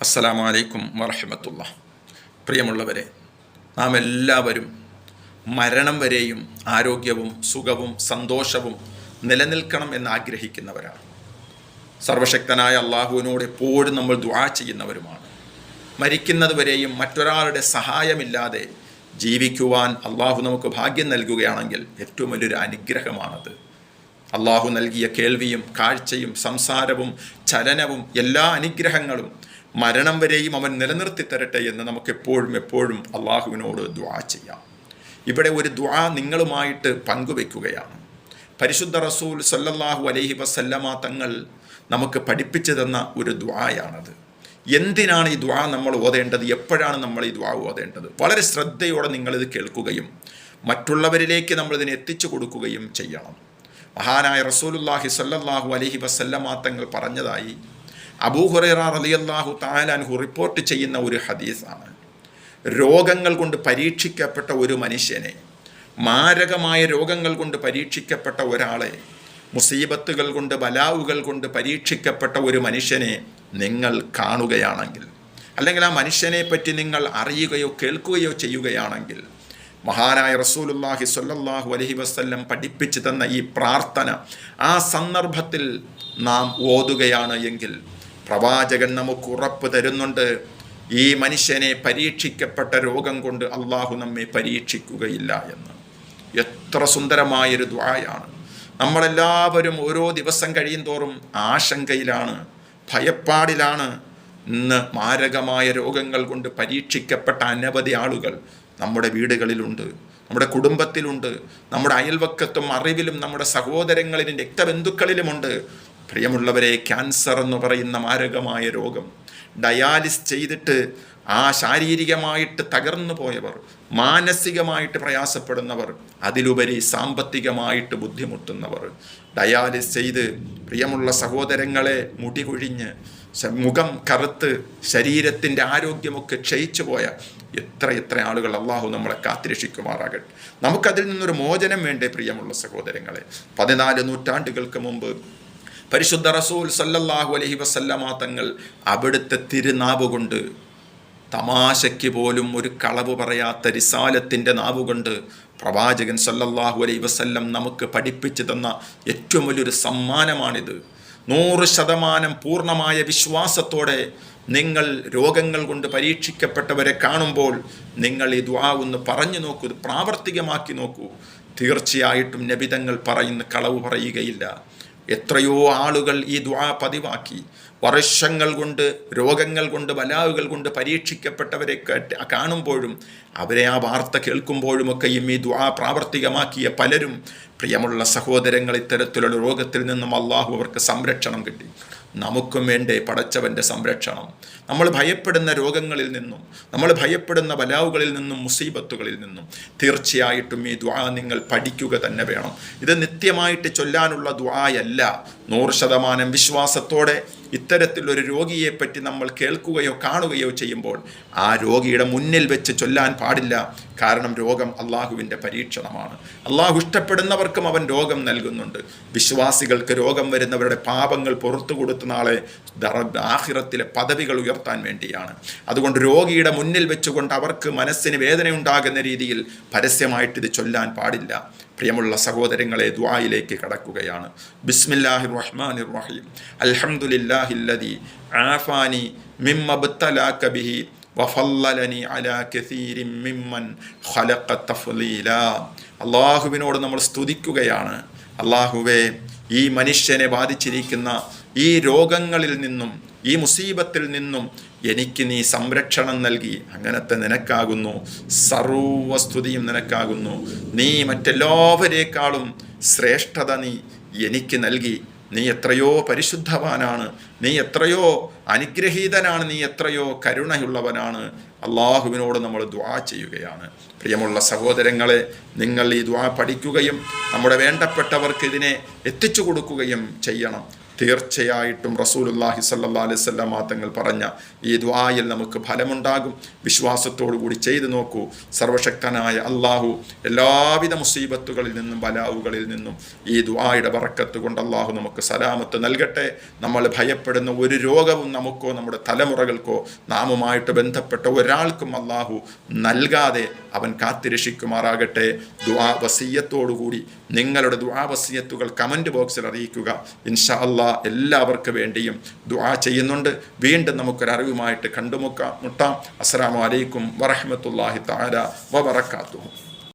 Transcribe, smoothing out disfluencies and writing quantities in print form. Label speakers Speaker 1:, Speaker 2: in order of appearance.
Speaker 1: അസ്സലാമു അലൈക്കും വറഹ്മത്തുള്ളാഹി. പ്രിയമുള്ളവരെ, നാം എല്ലാവരും മരണം വരെയും ആരോഗ്യവും സുഖവും സന്തോഷവും നിലനിൽക്കണം എന്ന് ആഗ്രഹിക്കുന്നവരാണ്. സർവശക്തനായ അള്ളാഹുവിനോട് എപ്പോഴും നമ്മൾ ദുആ ചെയ്യുന്നവരുമാണ്. മരിക്കുന്നത് വരെയും മറ്റൊരാളുടെ സഹായമില്ലാതെ ജീവിക്കുവാൻ അള്ളാഹു നമുക്ക് ഭാഗ്യം നൽകുകയാണെങ്കിൽ ഏറ്റവും വലിയൊരു അനുഗ്രഹമാണത്. അള്ളാഹു നൽകിയ കേൾവിയും കാഴ്ചയും സംസാരവും ചലനവും എല്ലാ അനുഗ്രഹങ്ങളും മരണം വരെയും അവൻ നിലനിർത്തി തരട്ടെ എന്ന് നമുക്ക് എപ്പോഴും അള്ളാഹുവിനോട് ദുആ ചെയ്യാം. ഇവിടെ ഒരു ദുആ നിങ്ങളുമായിട്ട് പങ്കുവെക്കുകയാണ്. പരിശുദ്ധ റസൂൽ സല്ലല്ലാഹു അലൈഹി വസല്ലമ തങ്ങൾ നമുക്ക് പഠിപ്പിച്ചു തന്ന ഒരു ദുആയാണത്. എന്തിനാണ് ഈ ദുആ നമ്മൾ ഓതേണ്ടത്, എപ്പോഴാണ് നമ്മൾ ഈ ദുആ ഓതേണ്ടത്? വളരെ ശ്രദ്ധയോടെ നിങ്ങളിത് കേൾക്കുകയും മറ്റുള്ളവരിലേക്ക് നമ്മളിതിനെ എത്തിച്ചു കൊടുക്കുകയും ചെയ്യണം. മഹാനായ റസൂലുള്ളാഹി സ്വല്ലല്ലാഹു അലൈഹി വസല്ലമ തങ്ങൾ പറഞ്ഞതായി അബൂ ഹുറൈറ റളിയല്ലാഹു തആല അൻഹു റിപ്പോർട്ട് ചെയ്യുന്ന ഒരു ഹദീസാണ്. രോഗങ്ങൾ കൊണ്ട് പരീക്ഷിക്കപ്പെട്ട ഒരു മനുഷ്യനെ, മാരകമായ രോഗങ്ങൾ കൊണ്ട് പരീക്ഷിക്കപ്പെട്ട ഒരാളെ, മുസീബത്തുകൾ കൊണ്ട് ബലാവുകൾ കൊണ്ട് പരീക്ഷിക്കപ്പെട്ട ഒരു മനുഷ്യനെ നിങ്ങൾ കാണുകയാണെങ്കിൽ, അല്ലെങ്കിൽ ആ മനുഷ്യനെ പറ്റി നിങ്ങൾ അറിയുകയോ കേൾക്കുകയോ ചെയ്യുകയാണെങ്കിൽ, മഹാനായ റസൂലുള്ളാഹി സ്വല്ലല്ലാഹു അലൈഹി വസല്ലം പഠിപ്പിച്ചു തന്ന ഈ പ്രാർത്ഥന ആ സന്ദർഭത്തിൽ നാം ഓതുകയാണ് എങ്കിൽ പ്രവാചകൻ നമുക്ക് ഉറപ്പ് തരുന്നുണ്ട്, ഈ മനുഷ്യനെ പരീക്ഷിക്കപ്പെട്ട രോഗം കൊണ്ട് അള്ളാഹു നമ്മെ പരീക്ഷിക്കുകയില്ല എന്ന്. എത്ര സുന്ദരമായൊരു ദുആയാണ്. നമ്മളെല്ലാവരും ഓരോ ദിവസം കഴിയും തോറും ആശങ്കയിലാണ്, ഭയപ്പാടിലാണ്. ഇന്ന് മാരകമായ രോഗങ്ങൾ കൊണ്ട് പരീക്ഷിക്കപ്പെട്ട അനവധി ആളുകൾ നമ്മുടെ വീടുകളിലുണ്ട്, നമ്മുടെ കുടുംബത്തിലുണ്ട്, നമ്മുടെ അയൽവക്കത്തും അറിവിലും നമ്മുടെ സഹോദരങ്ങളിലും രക്തബന്ധുക്കളിലുമുണ്ട്. പ്രിയമുള്ളവരെ, ക്യാൻസർ എന്ന് പറയുന്ന മാരകമായ രോഗം, ഡയാലിസ് ചെയ്തിട്ട് ആ ശാരീരികമായിട്ട് തകർന്നു പോയവർ, മാനസികമായിട്ട് പ്രയാസപ്പെടുന്നവർ, അതിലുപരി സാമ്പത്തികമായിട്ട് ബുദ്ധിമുട്ടുന്നവർ, ഡയാലിസ് ചെയ്ത് പ്രിയമുള്ള സഹോദരങ്ങളെ മുടി കൊഴിഞ്ഞ് മുഖം കറുത്ത് ശരീരത്തിൻ്റെ ആരോഗ്യമൊക്കെ ക്ഷയിച്ചു പോയ എത്ര ആളുകൾ അള്ളാഹു നമ്മളെ കാത്തിരക്ഷിക്കുമാറാകട്ടെ. നമുക്കതിൽ നിന്നൊരു മോചനം വേണ്ടേ പ്രിയമുള്ള സഹോദരങ്ങളെ? 14 നൂറ്റാണ്ടുകൾക്ക് മുമ്പ് പരിശുദ്ധ റസൂൽ സല്ലല്ലാഹു അലൈഹി വസല്ലമ തങ്ങൾ അവിടുത്തെ തിരുനാവുകൊണ്ട്, തമാശയ്ക്ക് പോലും ഒരു കളവ് പറയാത്ത റിസാലത്തിൻ്റെ നാവുകൊണ്ട് പ്രവാചകൻ സല്ലല്ലാഹു അലൈഹി വസല്ലം നമുക്ക് പഠിപ്പിച്ചു തന്ന ഏറ്റവും വലിയൊരു സമ്മാനമാണിത്. 100% പൂർണ്ണമായ വിശ്വാസത്തോടെ നിങ്ങൾ രോഗങ്ങൾ കൊണ്ട് പരീക്ഷിക്കപ്പെട്ടവരെ കാണുമ്പോൾ നിങ്ങൾ ഈ ദുആ ഒന്ന് പറഞ്ഞു നോക്കൂ, ഇത് പ്രാവർത്തികമാക്കി നോക്കൂ. തീർച്ചയായിട്ടും നബിതങ്ങൾ പറയുന്ന കളവ് പറയുകയില്ല. എത്രയോ ആളുകൾ ഈ ദുആ പതിവാക്കി. വർഷങ്ങൾ കൊണ്ട് രോഗങ്ങൾ കൊണ്ട് ബലാവുകൾ കൊണ്ട് പരീക്ഷിക്കപ്പെട്ടവരെ കാണുമ്പോഴും അവരെ ആ വാർത്ത കേൾക്കുമ്പോഴുമൊക്കെയും ഈ ദുആ പ്രാവർത്തികമാക്കിയ പലരും, പ്രിയമുള്ള സഹോദരങ്ങൾ, ഇത്തരത്തിലുള്ള രോഗത്തിൽ നിന്നും അള്ളാഹു അവർക്ക് സംരക്ഷണം കിട്ടി. നമുക്കും വേണ്ടേ പടച്ചവൻ്റെ സംരക്ഷണം? നമ്മൾ ഭയപ്പെടുന്ന രോഗങ്ങളിൽ നിന്നും, നമ്മൾ ഭയപ്പെടുന്ന ബലാവുകളിൽ നിന്നും, മുസീബത്തുകളിൽ നിന്നും തീർച്ചയായിട്ടും ഈ ദുആ നിങ്ങൾ പഠിക്കുക തന്നെ വേണം. ഇത് നിത്യമായിട്ട് ചൊല്ലാനുള്ള ദുആയല്ല. 100% വിശ്വാസത്തോടെ ഇത്തരത്തിലൊരു രോഗിയെപ്പറ്റി നമ്മൾ കേൾക്കുകയോ കാണുകയോ ചെയ്യുമ്പോൾ ആ രോഗിയുടെ മുന്നിൽ വെച്ച് ചൊല്ലാൻ പാടില്ല. കാരണം രോഗം അള്ളാഹുവിൻ്റെ പരീക്ഷണമാണ്. അള്ളാഹു ഇഷ്ടപ്പെടുന്നവർക്കും അവൻ രോഗം നൽകുന്നുണ്ട്. വിശ്വാസികൾക്ക് രോഗം വരുന്നവരുടെ പാപങ്ങൾ പുറത്തു കൊടുത്ത് നാളെ ആഖിറത്തിലെ പദവികൾ ഉയർത്താൻ വേണ്ടിയാണ്. അതുകൊണ്ട് രോഗിയുടെ മുന്നിൽ വെച്ചുകൊണ്ട് അവർക്ക് മനസ്സിന് വേദനയുണ്ടാകുന്ന രീതിയിൽ പരസ്യമായിട്ട് ഇത് ചൊല്ലാൻ പാടില്ല. പ്രിയമുള്ള സഹോദരങ്ങളെ, ദുആയിലേക്ക് കടക്കുകയാണ്. ബിസ്മില്ലാഹിർ റഹ്മാനിർ റഹീം. അൽഹംദുലില്ലാഹില്ലദീ ആഫാനി മിമ്മ ബത്തലാക ബിഹി വഫല്ലലനി അലാ കസീരിൻ മിമ്മൻ ഖലഖ തഫ്ളീലാ. അല്ലാഹുവിനോട് നമ്മൾ സ്തുതിക്കുകയാണ്. അല്ലാഹുവേ, ഈ മനുഷ്യനെ ബാധിച്ചിരിക്കുന്ന ഈ രോഗങ്ങളിൽ നിന്നും, ഈ മുസീബത്തിൽ നിന്നും എനിക്ക് നീ സംരക്ഷണം നൽകി. അങ്ങനത്തെ നിനക്കാകുന്നു സർവസ്തുതിയും, നിനക്കാകുന്നു. നീ മറ്റെല്ലാവരേക്കാളും ശ്രേഷ്ഠത നീ എനിക്ക് നൽകി. നീ എത്രയോ പരിശുദ്ധവാനാണ്, നീ എത്രയോ അനുഗ്രഹീതനാണ്, നീ എത്രയോ കരുണയുള്ളവനാണ്. അള്ളാഹുവിനോട് നമ്മൾ ദുആ ചെയ്യുകയാണ്. പ്രിയമുള്ള സഹോദരങ്ങളെ, നിങ്ങൾ ഈ ദുആ പഠിക്കുകയും നമ്മുടെ വേണ്ടപ്പെട്ടവർക്ക് ഇതിനെ എത്തിച്ചു കൊടുക്കുകയും ചെയ്യണം. തീർച്ചയായിട്ടും റസൂലുള്ളാഹി സ്വല്ലല്ലാഹു അലൈഹി വസല്ലം തങ്ങൾ പറഞ്ഞ ഈ ദുആയിൽ നമുക്ക് ഫലമുണ്ടാകും. വിശ്വാസത്തോടു കൂടി ചെയ്തു നോക്കൂ. സർവശക്തനായ അള്ളാഹു എല്ലാവിധ മുസീബത്തുകളിൽ നിന്നും ബലാവുകളിൽ നിന്നും ഈ ദുആയുടെ ബറക്കത്ത് കൊണ്ട് അള്ളാഹു നമുക്ക് സലാമത്ത് നൽകട്ടെ. നമ്മൾ ഭയപ്പെടുന്ന ഒരു രോഗവും നമുക്കോ നമ്മുടെ തലമുറകൾക്കോ നാമുമായിട്ട് ബന്ധപ്പെട്ട ഒരാൾക്കും അള്ളാഹു നൽകാതെ അവൻ കാത്തിരക്ഷിക്കുമാറാകട്ടെ. ദുആ വസിയ്യത്തോടുകൂടി നിങ്ങളുടെ ദുആ വസിയ്യത്തുകൾ കമൻറ്റ് ബോക്സിൽ അറിയിക്കുക. ഇൻഷാ അള്ളാഹ് എല്ലാവർക്കും വേണ്ടിയും ദുആ ചെയ്യുന്നുണ്ട്. വീണ്ടും നമുക്കൊരറിവുമായിട്ട് മുട്ടാം. അസ്സലാമു അലൈക്കും വറഹ്മത്തുള്ളാഹി തആല വബറകാതുഹു.